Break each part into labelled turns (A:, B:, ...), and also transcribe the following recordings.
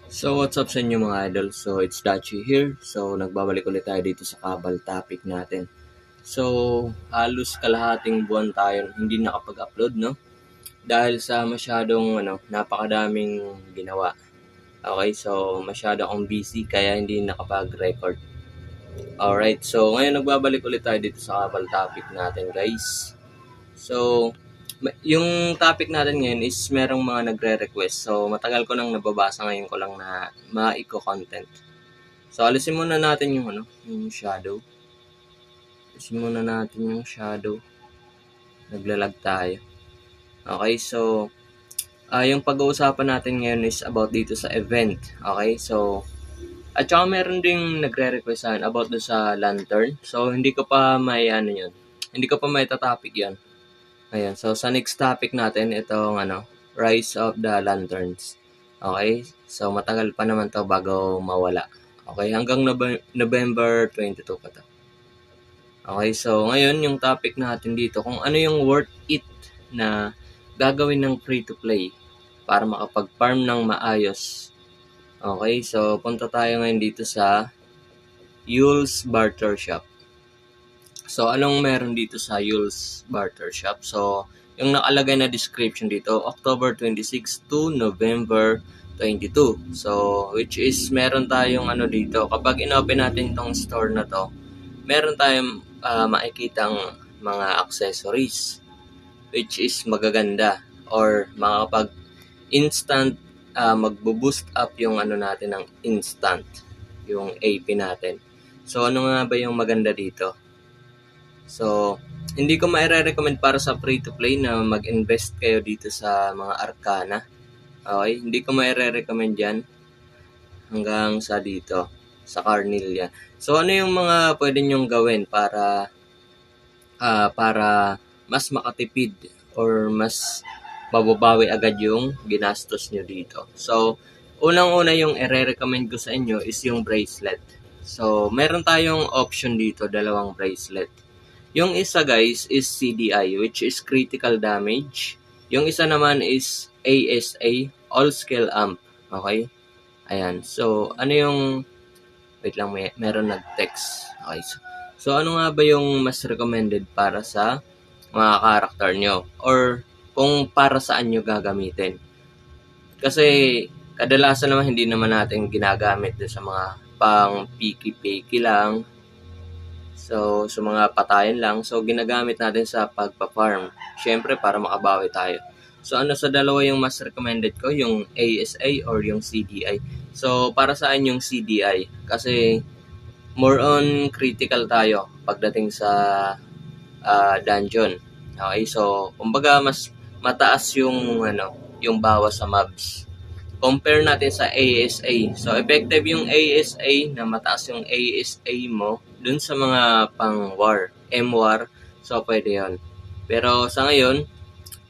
A: So what's up sa inyo mga idol? So it's Dachi here. So nagbabalik ulit tayo dito sa Kabal topic natin. So halos kalahating buwan tayo hindi nakapag-upload, no? Dahil sa masyadong napakadaming ginawa. Okay, so masyado akong busy kaya hindi nakapag-record. Alright, so ngayon nagbabalik ulit tayo dito sa Kabal topic natin, guys. So yung topic natin ngayon is merong mga nagre-request. So matagal ko nang nababasa, ngayon ko lang na maiko-content. So alisin muna natin yung shadow. Alisin muna natin yung shadow. Naglalag tayo. Okay, so yung pag-uusapan natin ngayon is about dito sa event. Okay, so at saka meron ding nagre-request sa about do sa lantern. So hindi ko pa may yun. Hindi ko pa may topic 'yan. Ayan, so sa next topic natin, itong Rise of the Lanterns. Okay, so matagal pa naman to bago mawala. Okay, hanggang November 22 pa to. Okay, so ngayon yung topic natin dito, kung ano yung worth it na gagawin ng free-to-play para makapag-farm ng maayos. Okay, so punta tayo ngayon dito sa Yule's Barter Shop. So, anong meron dito sa Yule's Barter Shop? So, yung nakalagay na description dito, October 26 to November 22. So, which is meron tayong dito, kapag inopen natin itong store na to, meron tayong makikitang mga accessories, which is magaganda, or makapag instant, magbo-boost up yung natin ng instant, yung AP natin. So, ano nga ba yung maganda dito? So, hindi ko ma-recommend para sa free-to-play na mag-invest kayo dito sa mga Arcana. Okay? Hindi ko ma-recommend yan hanggang sa dito, sa Carnelian. So, ano yung mga pwede nyong gawin para mas makatipid or mas mababawi agad yung ginastos nyo dito? So, unang-una yung i-recommend ko sa inyo is yung bracelet. So, meron tayong option dito, dalawang bracelet. Yung isa guys is CDI, which is critical damage. Yung isa naman is ASA, all skill amp. Okay? Ayan. So, ano yung... Wait lang, meron nag-text. Okay. So, ano nga ba yung mas recommended para sa mga karakter nyo? Or kung para saan nyo gagamitin? Kasi, kadalasan naman hindi naman natin ginagamit sa mga pang piki-piki lang. So, sa mga patayan lang. So, ginagamit natin sa pagpa-farm. Siyempre, para makabawi tayo. So, sa dalawa yung mas recommended ko? Yung ASA or yung CDI? So, para saan yung CDI? Kasi, more on critical tayo pagdating sa dungeon. Okay? So, kumbaga, mas mataas yung, yung bawas sa mobs. Compare natin sa ASA. So, effective yung ASA na mataas yung ASA mo dun sa mga pang-war, M-war. So, pwede yun. Pero sa ngayon,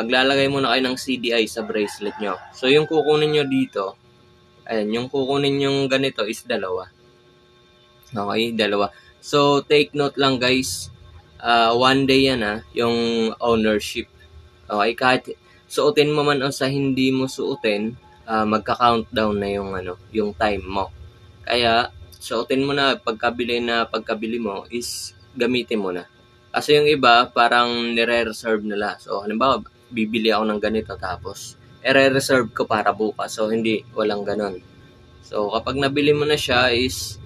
A: maglalagay muna kayo ng CDI sa bracelet nyo. So, yung kukunin nyo dito, ayan, yung kukunin yung ganito is dalawa. Okay, dalawa. So, take note lang guys, one day yan yung ownership. Okay, kahit suotin mo man o sa hindi mo suotin, magka-countdown na yung time mo. Kaya, suotin mo na pagkabili mo is gamitin mo na. Kasi yung iba, parang nire-reserve nila. So, halimbawa, bibili ako ng ganito tapos, re-reserve ko para bukas. So, hindi, walang ganon. So, kapag nabili mo na siya is,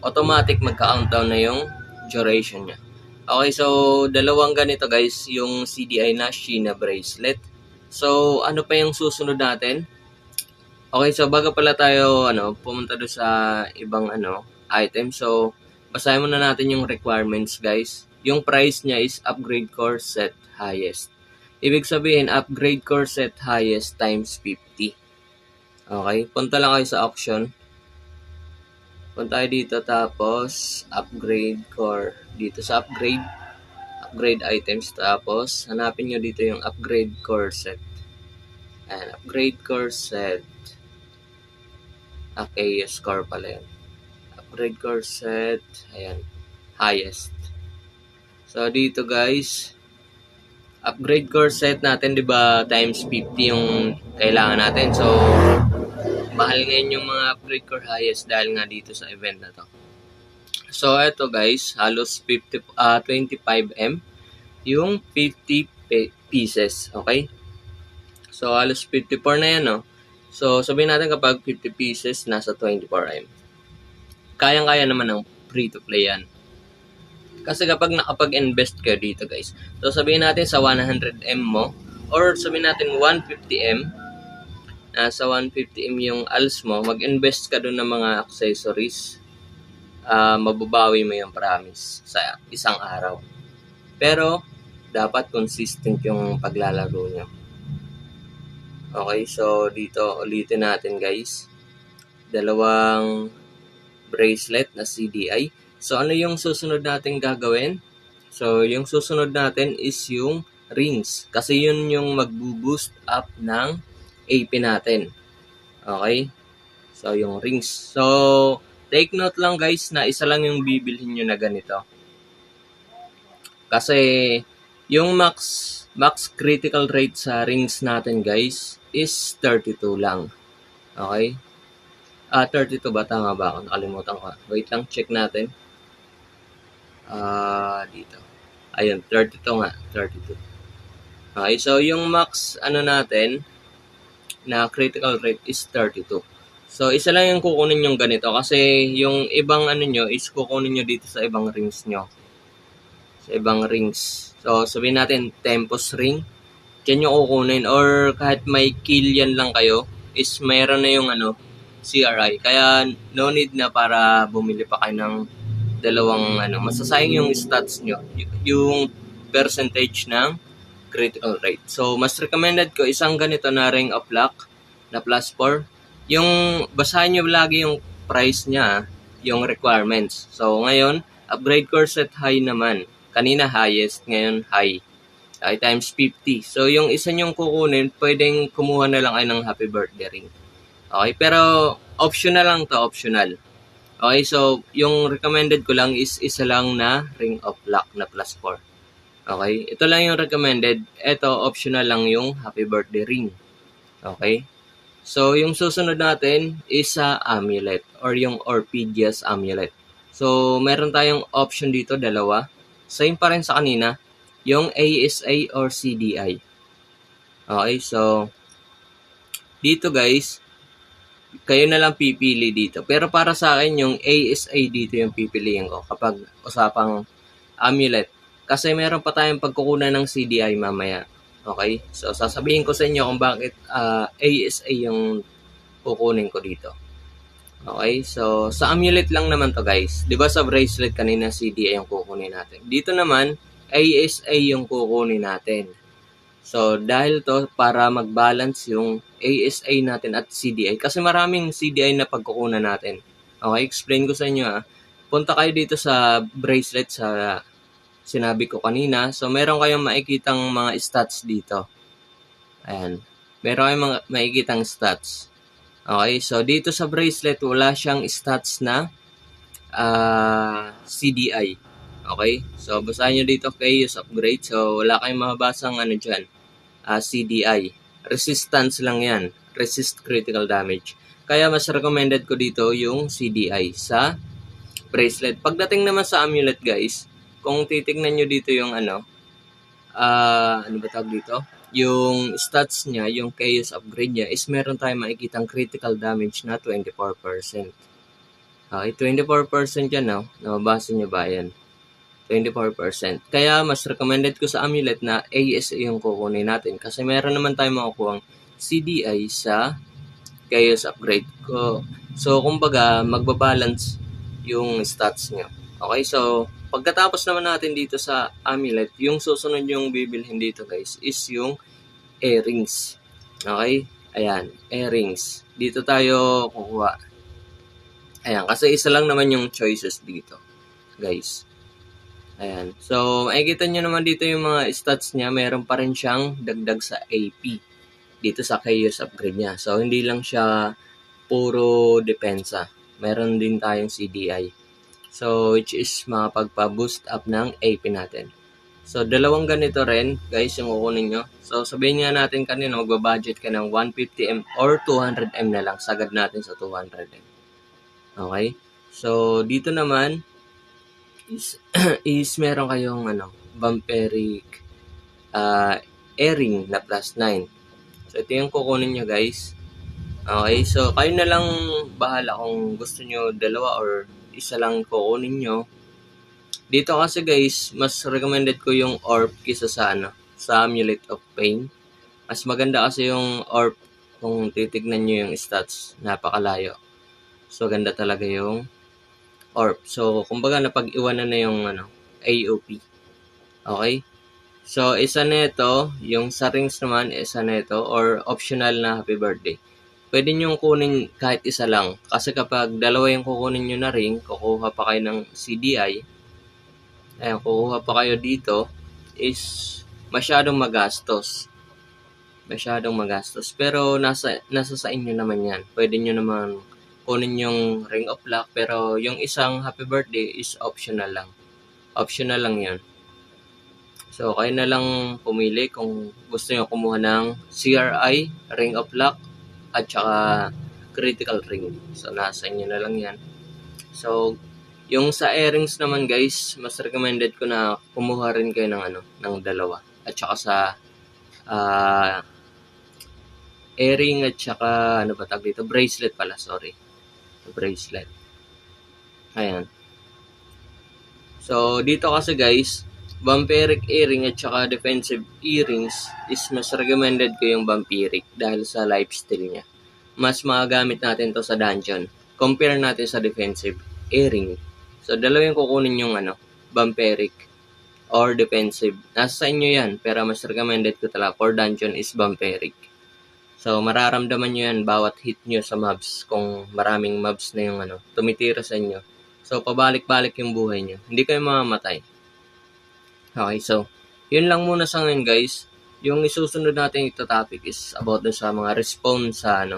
A: automatic magka-countdown na yung duration niya. Okay, so, dalawang ganito guys, yung CDI na Sheena bracelet. So, ano pa yung susunod natin? Okay, so bago pala tayo pumunta do sa ibang item. So, basahin muna natin yung requirements, guys. Yung price niya is upgrade core set highest. Ibig sabihin, upgrade core set highest times 50. Okay, punta lang kayo sa auction. Punta tayo dito tapos upgrade core dito sa upgrade items, tapos hanapin nyo dito yung upgrade core set. And upgrade core set. Okay, score pala yun. Upgrade core set. Ayan. Highest. So, dito guys, upgrade core set natin, di ba, times 50 yung kailangan natin. So, Mahal ngayon yung mga Breaker Highest dahil nga dito sa event na to. So, eto guys, halos 25M yung 50 pieces. Okay? So, halos 54 na yan, no? So, sabihin natin kapag 50 pieces, nasa 24M. Kayang-kaya naman ng free-to-play yan. Kasi kapag nakapag-invest kayo dito, guys, so sabihin natin sa 100M mo, or sabihin natin 150M, nasa 150M yung ALS mo, mag-invest ka doon ng mga accessories, mababawi mo yung promise sa isang araw. Pero, dapat consistent yung paglalaro nyo. Okay, so dito ulitin natin guys. Dalawang bracelet na CDI. So, ano yung susunod natin gagawin? So, yung susunod natin is yung rings. Kasi yun yung mag-boost up ng AP natin. Okay? So, yung rings. So, take note lang guys na isa lang yung bibilhin nyo na ganito. Kasi, yung max critical rate sa rings natin guys is 32 lang. Okay? 32 ba? Tama ba ako? Nakalimutan ko. Wait lang, check natin. Dito. Ayun, 32 nga. 32. Okay, so yung max natin na critical rate is 32. So, isa lang yung kukunin yung ganito kasi yung ibang nyo is kukunin nyo dito sa ibang rings nyo. Sa ibang rings. So, sabihin natin, Tempos ring. Diyan yung kukunin or kahit may kill yan lang kayo is mayroon na yung CRI. Kaya no need na para bumili pa kayo ng dalawang masasayang yung stats nyo, yung percentage ng critical rate. So, mas recommended ko isang ganito na Ring of Luck na plus 4. Yung basahin nyo lagi yung price niya, yung requirements. So, ngayon, upgrade core set high naman. Kanina highest, ngayon high. Okay, times 50. So, yung isa nyong kukunin, pwedeng kumuha na lang kayo ng happy birthday ring. Okay, pero optional lang to, optional. Okay, so yung recommended ko lang is isa lang na Ring of Luck na plus 4. Okay, ito lang yung recommended. Ito, optional lang yung happy birthday ring. Okay, so yung susunod natin is sa amulet or yung Orpheus amulet. So, meron tayong option dito, dalawa. Same pa rin sa kanina, yung ASA or CDI. Okay, so dito guys, kayo na lang pipili dito. Pero para sa akin, yung ASA dito yung pipiliin ko kapag usapang amulet. Kasi meron pa tayong pagkukunan ng CDI mamaya. Okay? So, sasabihin ko sa inyo kung bakit ASA yung kukunin ko dito. Okay? So, sa amulet lang naman to guys. Diba sa bracelet kanina CDI yung kukunin natin. Dito naman, ASA yung kukunin natin. So, dahil to, para mag-balance yung ASA natin at CDI. Kasi maraming CDI na pagkukunan natin. Okay, explain ko sa inyo Punta kayo dito sa bracelet sa sinabi ko kanina. So, meron kayong makikitang mga stats dito. Ayan. Meron kayong mga makikitang stats. Okay, so dito sa bracelet, wala siyang stats na CDI. Okay, so basahin nyo dito chaos upgrade. So, wala kayong mababasang dyan. CDI. Resistance lang yan. Resist critical damage. Kaya mas recommended ko dito yung CDI sa bracelet. Pagdating naman sa amulet guys, kung titignan nyo dito yung ano ba tawag dito? Yung stats niya, yung chaos upgrade niya is meron tayong makikitang critical damage na 24%. Okay, 24% yan Nababasa nyo ba yan? 24%. Kaya mas recommended ko sa amulet na ASA yung kukunin natin kasi meron naman tayong makukuhang CDI sa chaos upgrade ko. So, kumbaga, magbabalance yung stats nyo. Okay, so, pagkatapos naman natin dito sa amulet, yung susunod yung bibilhin dito guys is yung earrings. Okay, ayan, earrings. Dito tayo kukuha. Ayan, kasi isa lang naman yung choices dito guys. Ayan. So, makikita nyo naman dito yung mga stats niya. Meron pa rin siyang dagdag sa AP dito sa chaos upgrade niya. So, hindi lang siya puro depensa. Meron din tayong CDI. So, which is makapagpa-boost up ng AP natin. So, dalawang ganito rin, guys, yung kukunin nyo. So, sabihin nga natin kanina, magbabudget ka ng 150M or 200M na lang. Sagad natin sa 200M. Okay? So, dito naman, is meron kayong vampiric airing na +9. So, ito yung kukunin nyo, guys. Okay, so kayo na lang bahala kung gusto nyo dalawa or isa lang kukunin nyo. Dito kasi guys, mas recommended ko yung orb kisa sa Amulet of Pain. Mas maganda kasi yung orb kung titignan nyo yung stats, napakalayo. So ganda talaga yung orb. So kumbaga napag-iwanan na yung AOP. Okay? So isa na ito, yung sa rings naman, isa na ito or optional na happy birthday. Pwede nyo kunin kahit isa lang. Kasi kapag dalawa yung kukunin nyo na ring, kukuha pa kayo ng CDI, kukuha pa kayo dito, is masyadong magastos. Pero nasa sa inyo naman yan. Pwede nyo naman kunin yung ring of luck, pero yung isang happy birthday is optional lang. Optional lang yan. So, kayo na lang pumili kung gusto nyo kumuha ng CRI, ring of luck, at saka critical ring. So, nasa inyo na lang yan. So, yung sa airings naman guys, mas recommended ko na kumuha rin kayo ng dalawa. At saka sa airing at saka bracelet pala, sorry. Bracelet. Ayan. So, dito kasi guys, vampiric earring at saka defensive earrings is mas recommended ko yung vampiric dahil sa lifestyle niya. Mas magagamit natin to sa dungeon. Compare natin sa defensive earring. So, dalawa yung kukunin yung vampiric or defensive. Nasa sa inyo yan, pero mas recommended ko talaga for dungeon is vampiric. So, mararamdaman nyo yan bawat hit nyo sa mobs kung maraming mobs na yung tumitira sa inyo. So, pabalik-balik yung buhay nyo. Hindi kayo mamamatay. Okay, so, yun lang muna sa ngayon guys. Yung isusunod natin ito topic is about dun sa mga respawn sa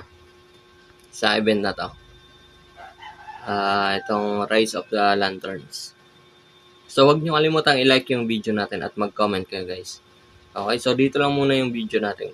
A: event na to. Itong Rise of the Lanterns. So, wag nyo kalimutang i-like yung video natin at mag-comment kayo guys. Okay, so dito lang muna yung video natin.